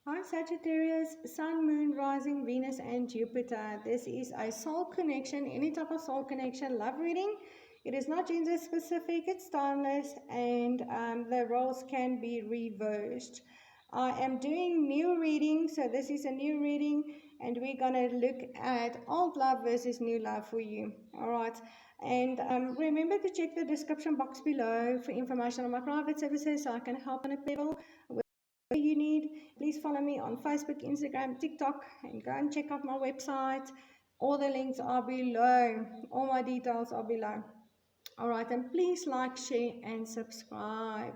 Hi Sagittarius, Sun, Moon, Rising, Venus and Jupiter. This is a soul connection, any type of soul connection, love reading. It is not gender specific, it's timeless, and the roles can be reversed. I am doing new reading, so this is a new reading, and we're going to look at old love versus new love for you. All right. And remember to check the description box below for information on my private services so I can help on a level you need. Please follow me on Facebook, Instagram, TikTok, and go and check out my website. All the links are below. All my details are below. All right, and please like, share, and subscribe.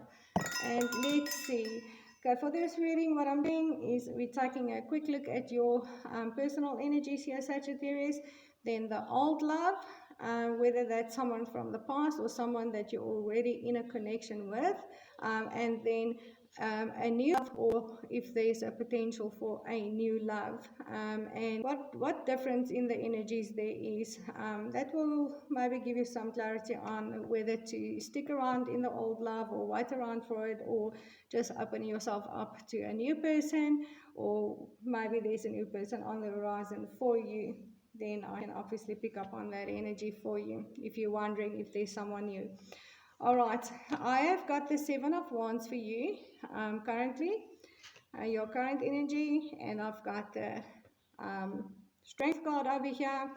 And let's see. Okay, for this reading, what I'm doing is we're taking a quick look at your personal energies here, Sagittarius, then the old love, whether that's someone from the past or someone that you're already in a connection with, and then a new love, or if there's a potential for a new love, and what difference in the energies there is. That will maybe give you some clarity on whether to stick around in the old love or wait around for it, or just open yourself up to a new person, or maybe there's a new person on the horizon for you. Then I can obviously pick up on that energy for you if you're wondering if there's someone new. All right, I have got the Seven of Wands for you currently, your current energy, and I've got the Strength card over here,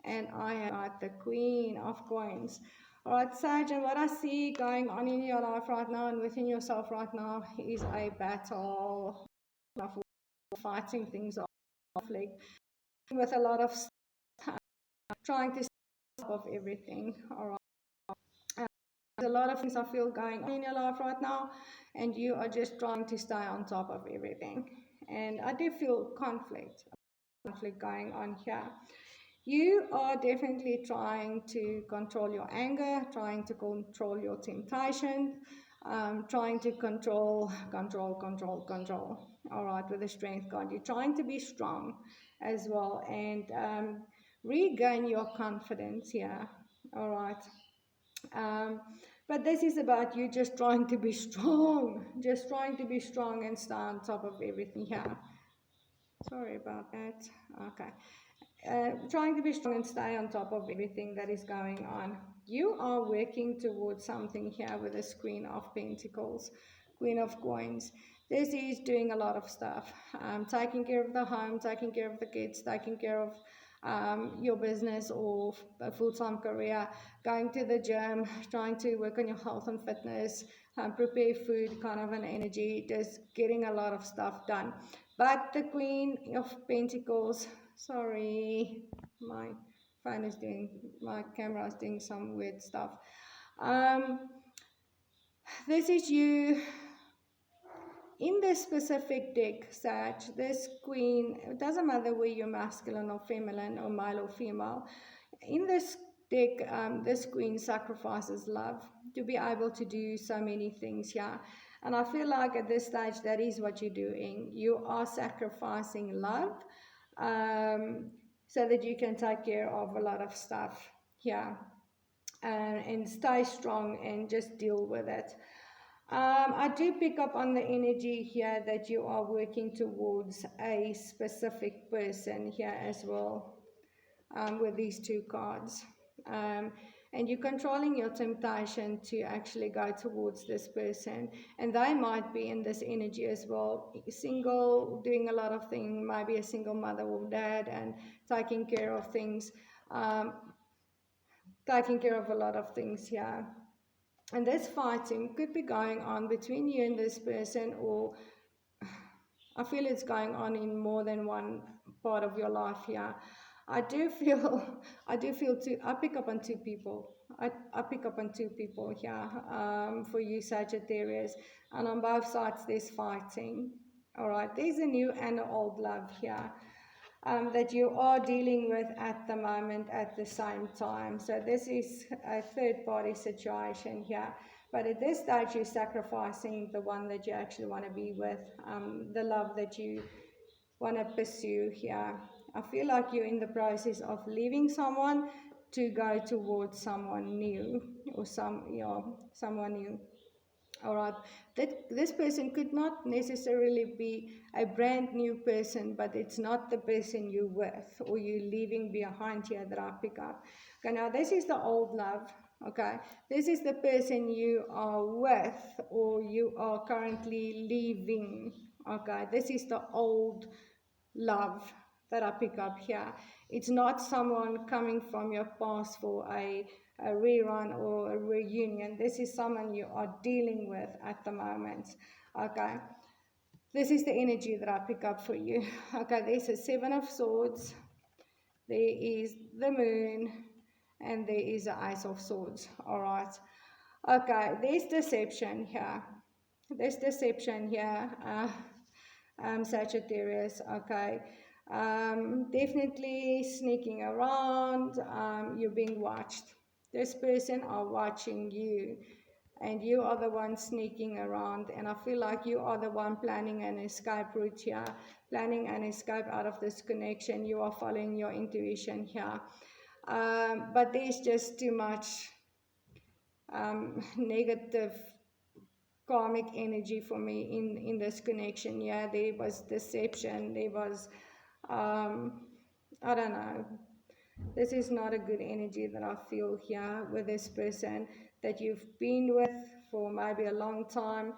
and I have got the Queen of Coins. All right, Sag, and what I see going on in your life right now and within yourself right now is a battle of fighting things off, conflict, with a lot of trying to stop of everything. All right. There's a lot of things I feel going on in your life right now, and you are just trying to stay on top of everything. And I do feel conflict going on here. You are definitely trying to control your anger, trying to control your temptation, trying to control. All right, with the Strength card, you're trying to be strong as well, and regain your confidence here. All right. But this is about you just trying to be strong, and stay on top of everything here. Sorry about that. Okay. Trying to be strong and stay on top of everything that is going on. You are working towards something here with this Queen of Pentacles, Queen of Coins. This is doing a lot of stuff, taking care of the home, taking care of the kids, taking care of your business or a full-time career, going to the gym, trying to work on your health and fitness, prepare food, kind of an energy, just getting a lot of stuff done. But the Queen of Pentacles, sorry, my camera is doing some weird stuff. This is you in this specific deck, Sag. This Queen, it doesn't matter whether you're masculine or feminine or male or female. In this deck, this Queen sacrifices love to be able to do so many things here. And I feel like at this stage, that is what you're doing. You are sacrificing love so that you can take care of a lot of stuff here and stay strong and just deal with it. I do pick up on the energy here that you are working towards a specific person here as well, with these two cards. And you're controlling your temptation to actually go towards this person. And they might be in this energy as well, single, doing a lot of things, maybe a single mother or dad, and taking care of things, taking care of a lot of things here. And this fighting could be going on between you and this person, or I feel it's going on in more than one part of your life here. I pick up on two people. I pick up on two people here for you, Sagittarius. And on both sides, there's fighting. All right, there's a new and an old love here. That you are dealing with at the moment at the same time. So this is a third-party situation here. But at this stage, you're sacrificing the one that you actually want to be with, the love that you want to pursue here. I feel like you're in the process of leaving someone to go towards someone new, or someone new. All right, that this person could not necessarily be a brand new person, but it's not the person you're with or you're leaving behind here that I pick up. Okay, now this is the old love. Okay, this is the person you are with or you are currently leaving. Okay, this is the old love that I pick up here. It's not someone coming from your past for a rerun or a reunion. This is someone you are dealing with at the moment. Okay, this is the energy that I pick up for you. Okay, there's a Seven of Swords, there is the Moon, and there is the Ace of Swords. All right. Okay, there's deception here. There's deception here. Sagittarius, okay. Definitely sneaking around, you're being watched. This person are watching you and you are the one sneaking around, and I feel like you are the one planning an escape route here, planning an escape out of this connection. You are following your intuition here, but there's just too much negative karmic energy for me in this connection. Yeah, there was deception, there was I don't know, this is not a good energy that I feel here with this person that you've been with for maybe a long time.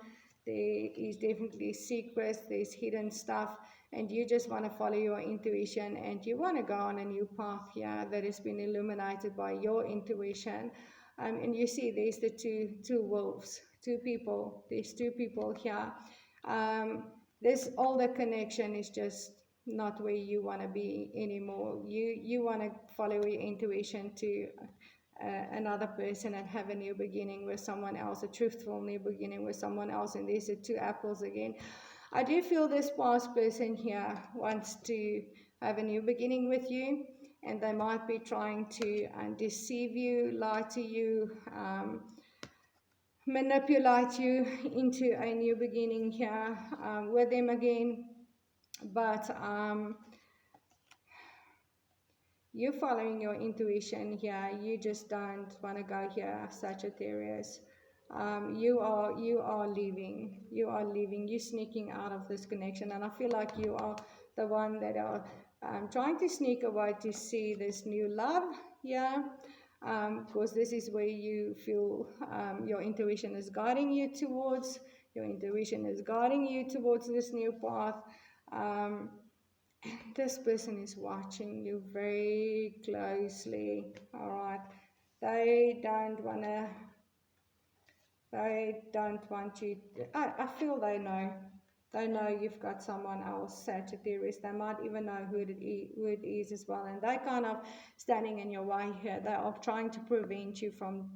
There is definitely secrets, there's hidden stuff, and you just want to follow your intuition and you want to go on a new path here that has been illuminated by your intuition. And you see there's the two wolves, two people, there's two people here. This older connection is just not where you want to be anymore. You want to follow your intuition to another person and have a new beginning with someone else, a truthful new beginning with someone else. And these are two apples again. I do feel this past person here wants to have a new beginning with you, and they might be trying to deceive you, lie to you, manipulate you into a new beginning here with them again. But you're following your intuition here. You just don't want to go here, Sagittarius. You are leaving. You are leaving. You're sneaking out of this connection, and I feel like you are the one that are trying to sneak away to see this new love. Yeah, because this is where you feel your intuition is guiding you towards. Your intuition is guiding you towards this new path. This person is watching you very closely. All right, they don't want you I feel they know you've got someone else, Sagittarius. They might even know who it is as well, and they're kind of standing in your way here. They are trying to prevent you from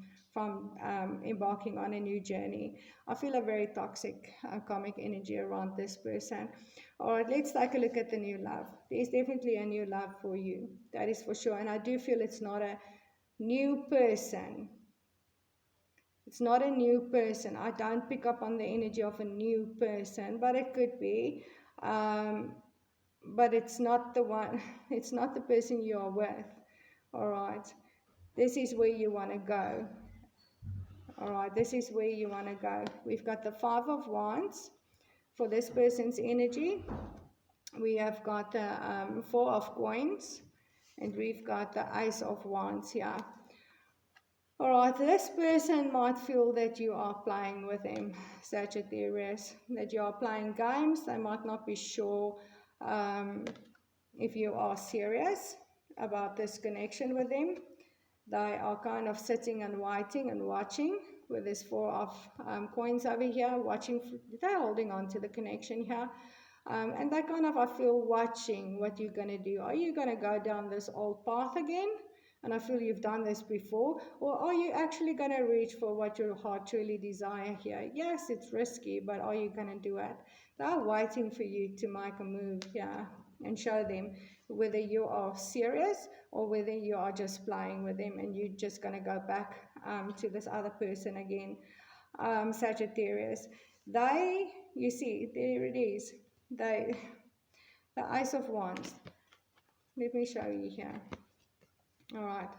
embarking on a new journey. I feel a very toxic karmic energy around this person. All right, let's take a look at the new love. There's definitely a new love for you, that is for sure. And I do feel it's not a new person. It's not a new person. I don't pick up on the energy of a new person, but it could be. But it's not the one, it's not the person you are with. All right, this is where you want to go. All right, this is where you want to go. We've got the Five of Wands for this person's energy. We have got the Four of Coins, and we've got the Ace of Wands here. All right, this person might feel that you are playing with them, Sagittarius, that you are playing games. They might not be sure if you are serious about this connection with them. They are kind of sitting and waiting and watching with this Four of Coins over here, watching. They're holding on to the connection here. And they kind of, I feel, watching what you're going to do. Are you going to go down this old path again? And I feel you've done this before. Or are you actually going to reach for what your heart truly desire here? Yes, it's risky, but are you going to do it? They're waiting for you to make a move here and show them whether you are serious or whether you are just playing with them and you're just going to go back to this other person again. Sagittarius. You see, there it is. The Ace of Wands. Let me show you here. All right.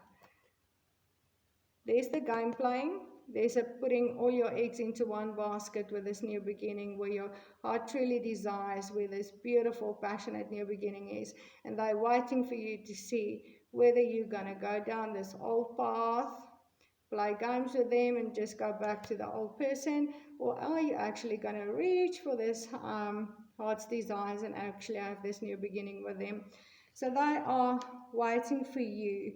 There's the game playing. there's a putting all your eggs into one basket with this new beginning, where your heart truly desires, where this beautiful, passionate new beginning is. And they're waiting for you to see whether you're going to go down this old path, play games with them and just go back to the old person, or are you actually going to reach for this heart's desires and actually have this new beginning with them? So they are waiting for you.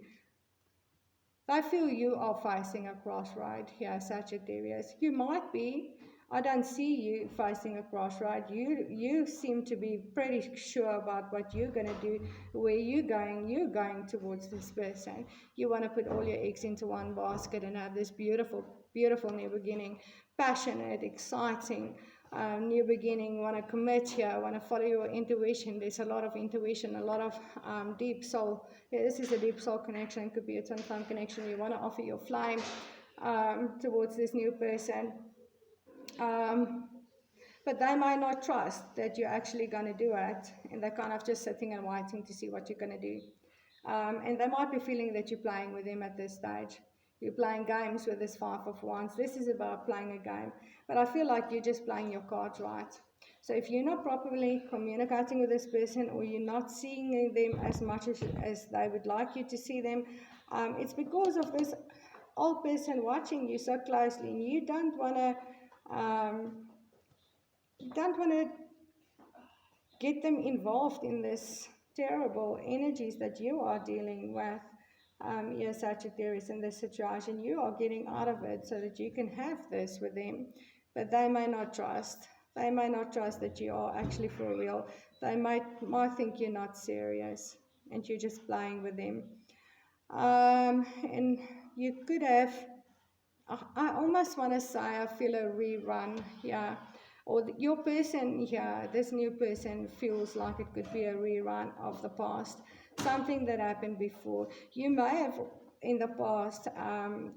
I feel you are facing a crossroad here, Sagittarius. You might be. I don't see you facing a crossroad. You seem to be pretty sure about what you're going to do, where you're going towards this person. You want to put all your eggs into one basket and have this beautiful, beautiful new beginning, passionate, exciting, new beginning. Want to commit here, want to follow your intuition. There's a lot of intuition, a lot of deep soul. Yeah, this is a deep soul connection. It could be a twin flame connection. You want to offer your flame towards this new person. But they might not trust that you're actually going to do it, and they're kind of just sitting and waiting to see what you're going to do. And they might be feeling that you're playing with them at this stage. You're playing games with this Five of Wands. This is about playing a game. But I feel like you're just playing your cards right. So if you're not properly communicating with this person, or you're not seeing them as much as they would like you to see them, it's because of this old person watching you so closely, and you don't want to get them involved in this terrible energies that you are dealing with. Your Sagittarius, in this situation, you are getting out of it so that you can have this with them, but they may not trust. They may not trust that you are actually for real. They might think you're not serious and you're just playing with them. And you could have, I almost want to say, I feel a rerun here. Or your person here, this new person, feels like it could be a rerun of the past. Something that happened before. You may have in the past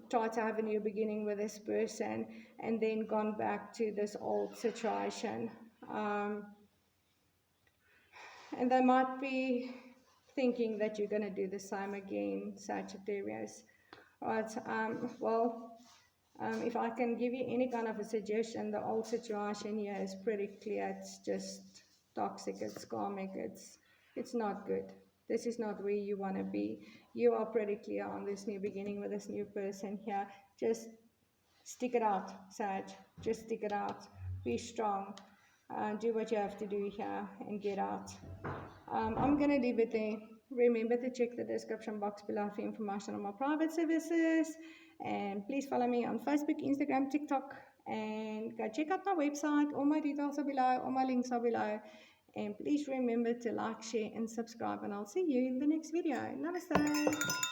tried to have a new beginning with this person and then gone back to this old situation. And they might be thinking that you're going to do the same again, Sagittarius. Right, if I can give you any kind of a suggestion, the old situation here is pretty clear. It's just toxic, it's karmic, it's not good. This is not where you want to be. You are pretty clear on this new beginning with this new person here. Just stick it out, Sag. Just stick it out. Be strong. Do what you have to do here and get out. I'm going to leave it there. Remember to check the description box below for information on my private services. And please follow me on Facebook, Instagram, TikTok. And go check out my website. All my details are below. All my links are below. And please remember to like, share, and subscribe. And I'll see you in the next video. Namaste.